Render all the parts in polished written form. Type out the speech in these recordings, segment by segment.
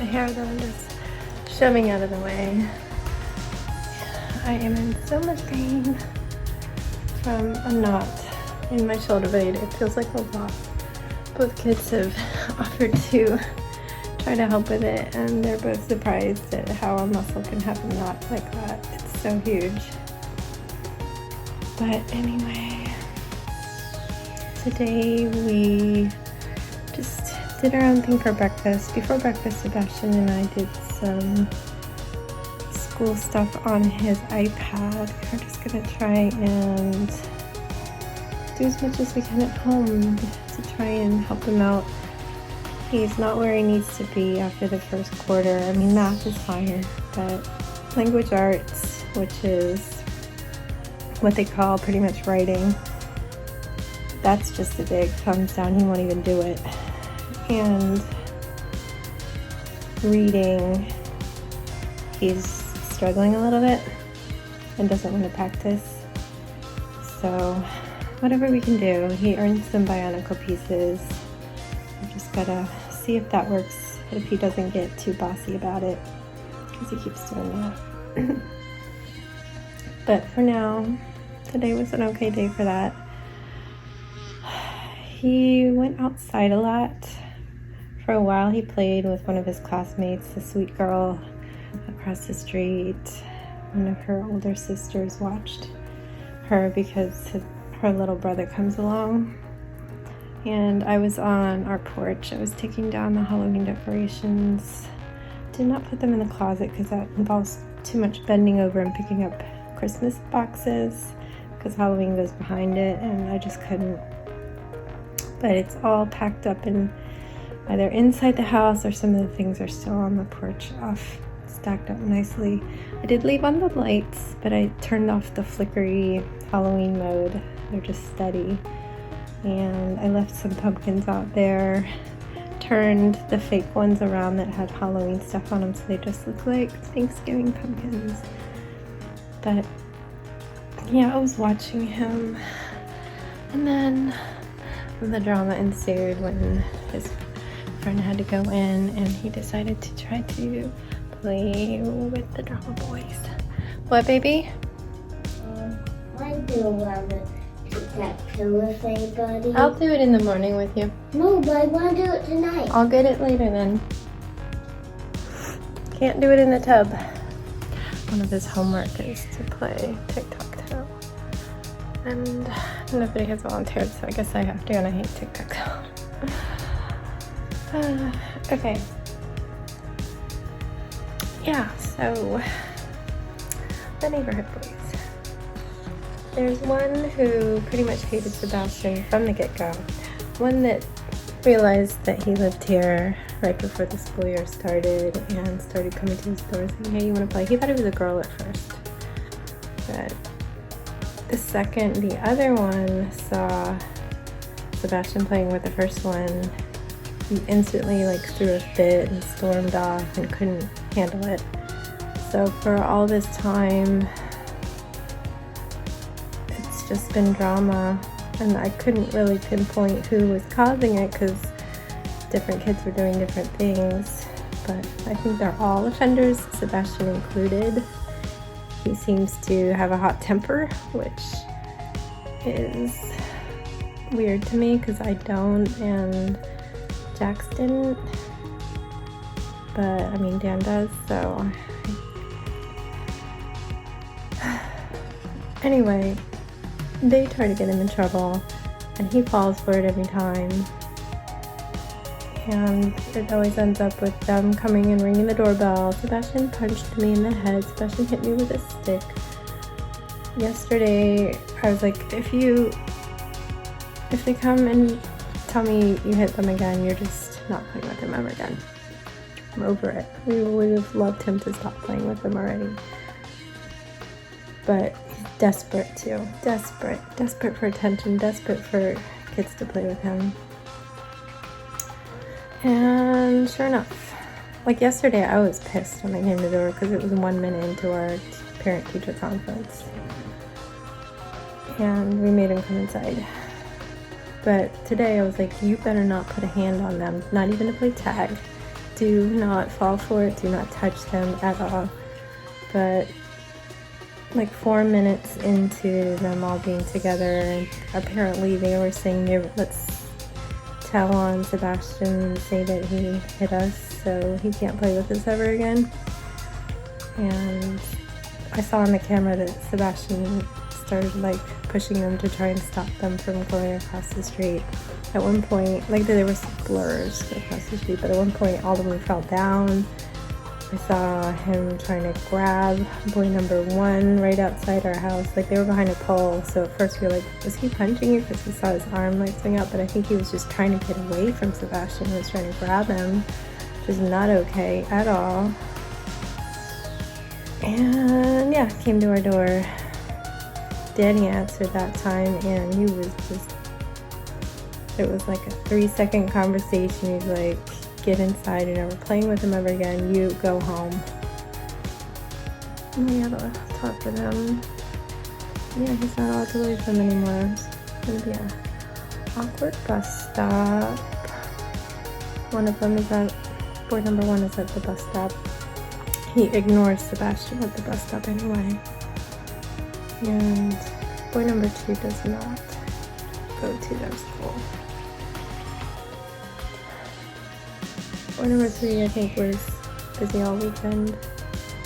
hair that I'm just shoving out of the way. I am in so much pain from a knot in my shoulder blade. It feels like a lot. Both kids have offered to try to help with it, and they're both surprised at how a muscle can have a knot like that. It's so huge. But anyway, today we just did our own thing for breakfast. Before breakfast, Sebastian and I did some school stuff on his iPad. We're just gonna try and do as much as we can at home to try and help him out. He's not where he needs to be after the first quarter. I mean, math is fine, but language arts, which is what they call pretty much writing, that's just a big thumbs down. He won't even do it. And reading, he's struggling a little bit and doesn't want to practice. So whatever we can do. He earned some Bionicle pieces. We just gotta see if that works, if he doesn't get too bossy about it, because he keeps doing that. But for now, today was an okay day for that. He went outside a lot. For a while, he played with one of his classmates, the sweet girl across the street. One of her older sisters watched her because her little brother comes along. And I was on our porch. I was taking down the Halloween decorations. Did not put them in the closet because that involves too much bending over and picking up Christmas boxes, because Halloween goes behind it and I just couldn't. But it's all packed up in either inside the house, or some of the things are still on the porch stacked up nicely. I did leave on the lights, but I turned off the flickery Halloween mode. They're just steady. And I left some pumpkins out there, turned the fake ones around that had Halloween stuff on them, so they just look like Thanksgiving pumpkins. But yeah, I was watching him, and then the drama ensued when his friend had to go in and he decided to try to play with the drama boys. What, baby? I do want to tic-tac-toe with anybody. I'll do it in the morning with you. No, but I want to do it tonight. I'll get it later then. Can't do it in the tub. One of his homework is to play tic-tac-toe. And nobody has volunteered, so I guess I have to, and I hate tic-tac-toe. Okay. Yeah, so the neighborhood boys. There's one who pretty much hated Sebastian from the get-go. One that realized that he lived here right before the school year started and started coming to his door saying, hey, you want to play? He thought he was a girl at first. But the second the other one saw Sebastian playing with the first one, he instantly threw a fit and stormed off and couldn't handle it. So for all this time, it's just been drama, and I couldn't really pinpoint who was causing it because different kids were doing different things. But I think they're all offenders, Sebastian included. He seems to have a hot temper, which is weird to me because I don't, and Jax didn't, but I mean Dan does, so anyway, they try to get him in trouble and he falls for it every time, and it always ends up with them coming and ringing the doorbell. Sebastian punched me in the head. Sebastian hit me with a stick. Yesterday I was like, if they come and tell me you hit them again, you're just not playing with them ever again. I'm over it. We would have loved him to stop playing with them already. But he's desperate too. Desperate for attention, desperate for kids to play with him. And sure enough, yesterday I was pissed when I came to the door because it was 1 minute into our parent-teacher conference. And we made him come inside. But today I was like, you better not put a hand on them, not even to play tag. do not fall for it, do not touch them at all. But like 4 minutes into them all being together, apparently they were saying, let's tell on Sebastian and say that he hit us so he can't play with us ever again. And I saw on the camera that Sebastian started like pushing them to try and stop them from going across the street. At one point, like there were some blurs across the street, but at one point all of them fell down. I saw him trying to grab boy number 1 right outside our house. Like they were behind a pole, so at first we were like, was he punching you? Because we saw his arm like swing out, but I think he was just trying to get away from Sebastian. He was trying to grab him, which is not okay at all. And yeah, came to our door. Danny answered that time, and he was just, it was like a 3-second conversation. He's like, get inside, you're never playing with him ever again, you go home. And we had to talk to them. Yeah, he's not allowed to leave them anymore. It's gonna be an awkward bus stop. One of them is at, boy number 1 is at the bus stop. He ignores Sebastian at the bus stop anyway. And boy number 2 does not go to their school. Boy number 3, I think, was busy all weekend.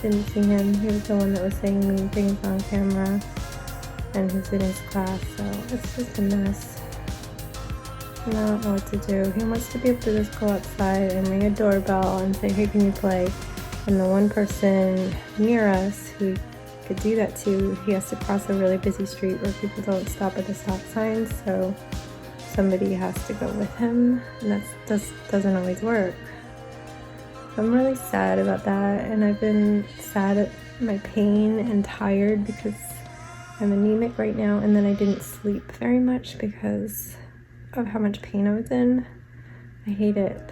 Didn't see him. He was the one that was saying mean things on camera, and he's in his class, so it's just a mess. And I don't know what to do. He wants to be able to just go outside and ring a doorbell and say, hey, can you play? And the one person near us who could do that to, he has to cross a really busy street where people don't stop at the stop signs, so somebody has to go with him, and that doesn't always work. I'm really sad about that, and I've been sad at my pain and tired because I'm anemic right now, and then I didn't sleep very much because of how much pain I was in. I hate it.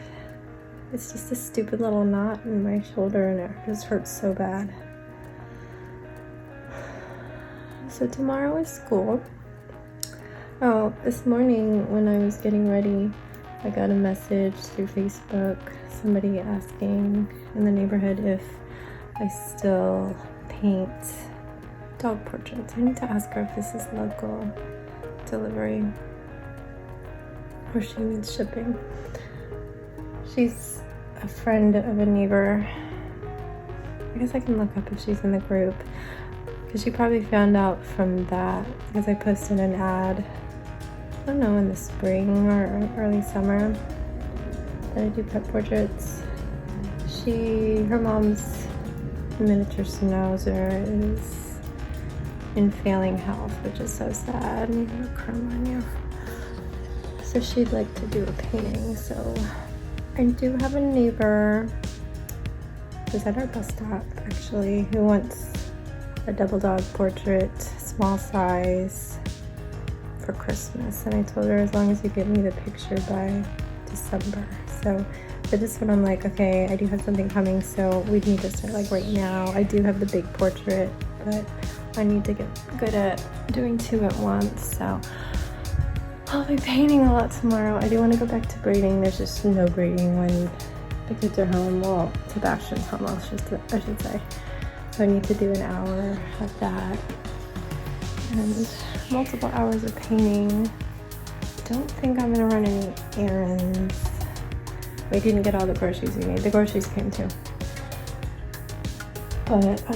It's just a stupid little knot in my shoulder, and it just hurts so bad. So tomorrow is school. Oh, this morning when I was getting ready, I got a message through Facebook, somebody asking in the neighborhood if I still paint dog portraits. I need to ask her if this is local delivery or she needs shipping. She's a friend of a neighbor. I guess I can look up if she's in the group, because she probably found out from that because I posted an ad, I don't know, in the spring or early summer that I do pet portraits. Her mom's miniature schnauzer is in failing health, which is so sad. You have a crumb on you. So she'd like to do a painting. So I do have a neighbor who's at our bus stop, actually, who wants a double dog portrait, small size, for Christmas. And I told her, as long as you get me the picture by December. So for this one, I'm like, okay, I do have something coming, so we need to start like right now. I do have the big portrait, but I need to get good at doing 2 at once. So I'll be painting a lot tomorrow. I do want to go back to braiding. There's just no braiding when the kids are home. Well, Sebastian's home, I should say. So I need to do an hour of that and multiple hours of painting. Don't think I'm gonna run any errands. We didn't get all the groceries we need. The groceries came too. But I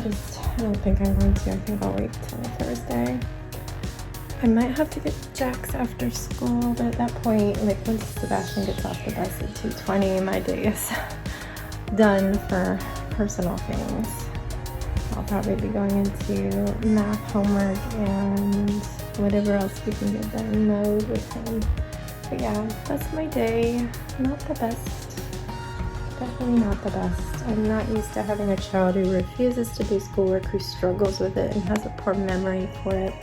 don't think I'm going to. I think I'll wait till Thursday. I might have to get Jax after school, but at that point, like once Sebastian gets off the bus at 2:20, my day is done for personal things. I'll probably be going into math homework and whatever else we can get done mode with him. But yeah, that's my day. Not the best. Definitely not the best. I'm not used to having a child who refuses to do schoolwork, who struggles with it and has a poor memory for it,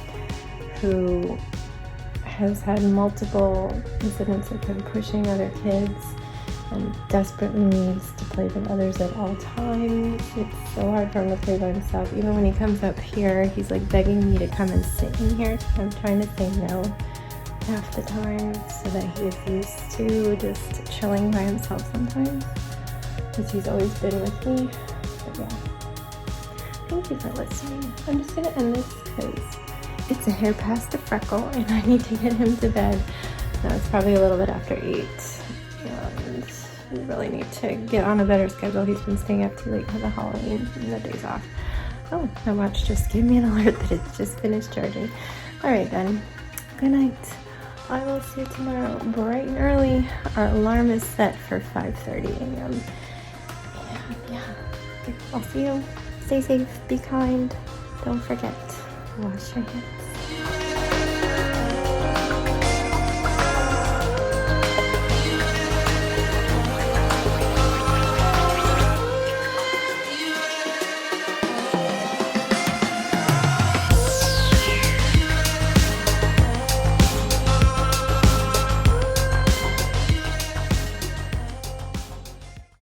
who has had multiple incidents of him pushing other kids and desperately needs to play with others at all times. It's so hard for him to play by himself. Even when he comes up here, he's like begging me to come and sit in here. So I'm trying to say no half the time so that he is used to just chilling by himself sometimes. because he's always been with me. But yeah, thank you for listening. I'm just gonna end this because it's a hair past the freckle and I need to get him to bed. Now it's probably a little bit after 8 and we really need to get on a better schedule. He's been staying up too late for the Halloween and the days off. Oh, my watch just gave me an alert that it's just finished charging. Alright then, good night. I will see you tomorrow bright and early. Our alarm is set for 5:30 a.m. And yeah, I'll see you. Stay safe, be kind. Don't forget, wash your hands.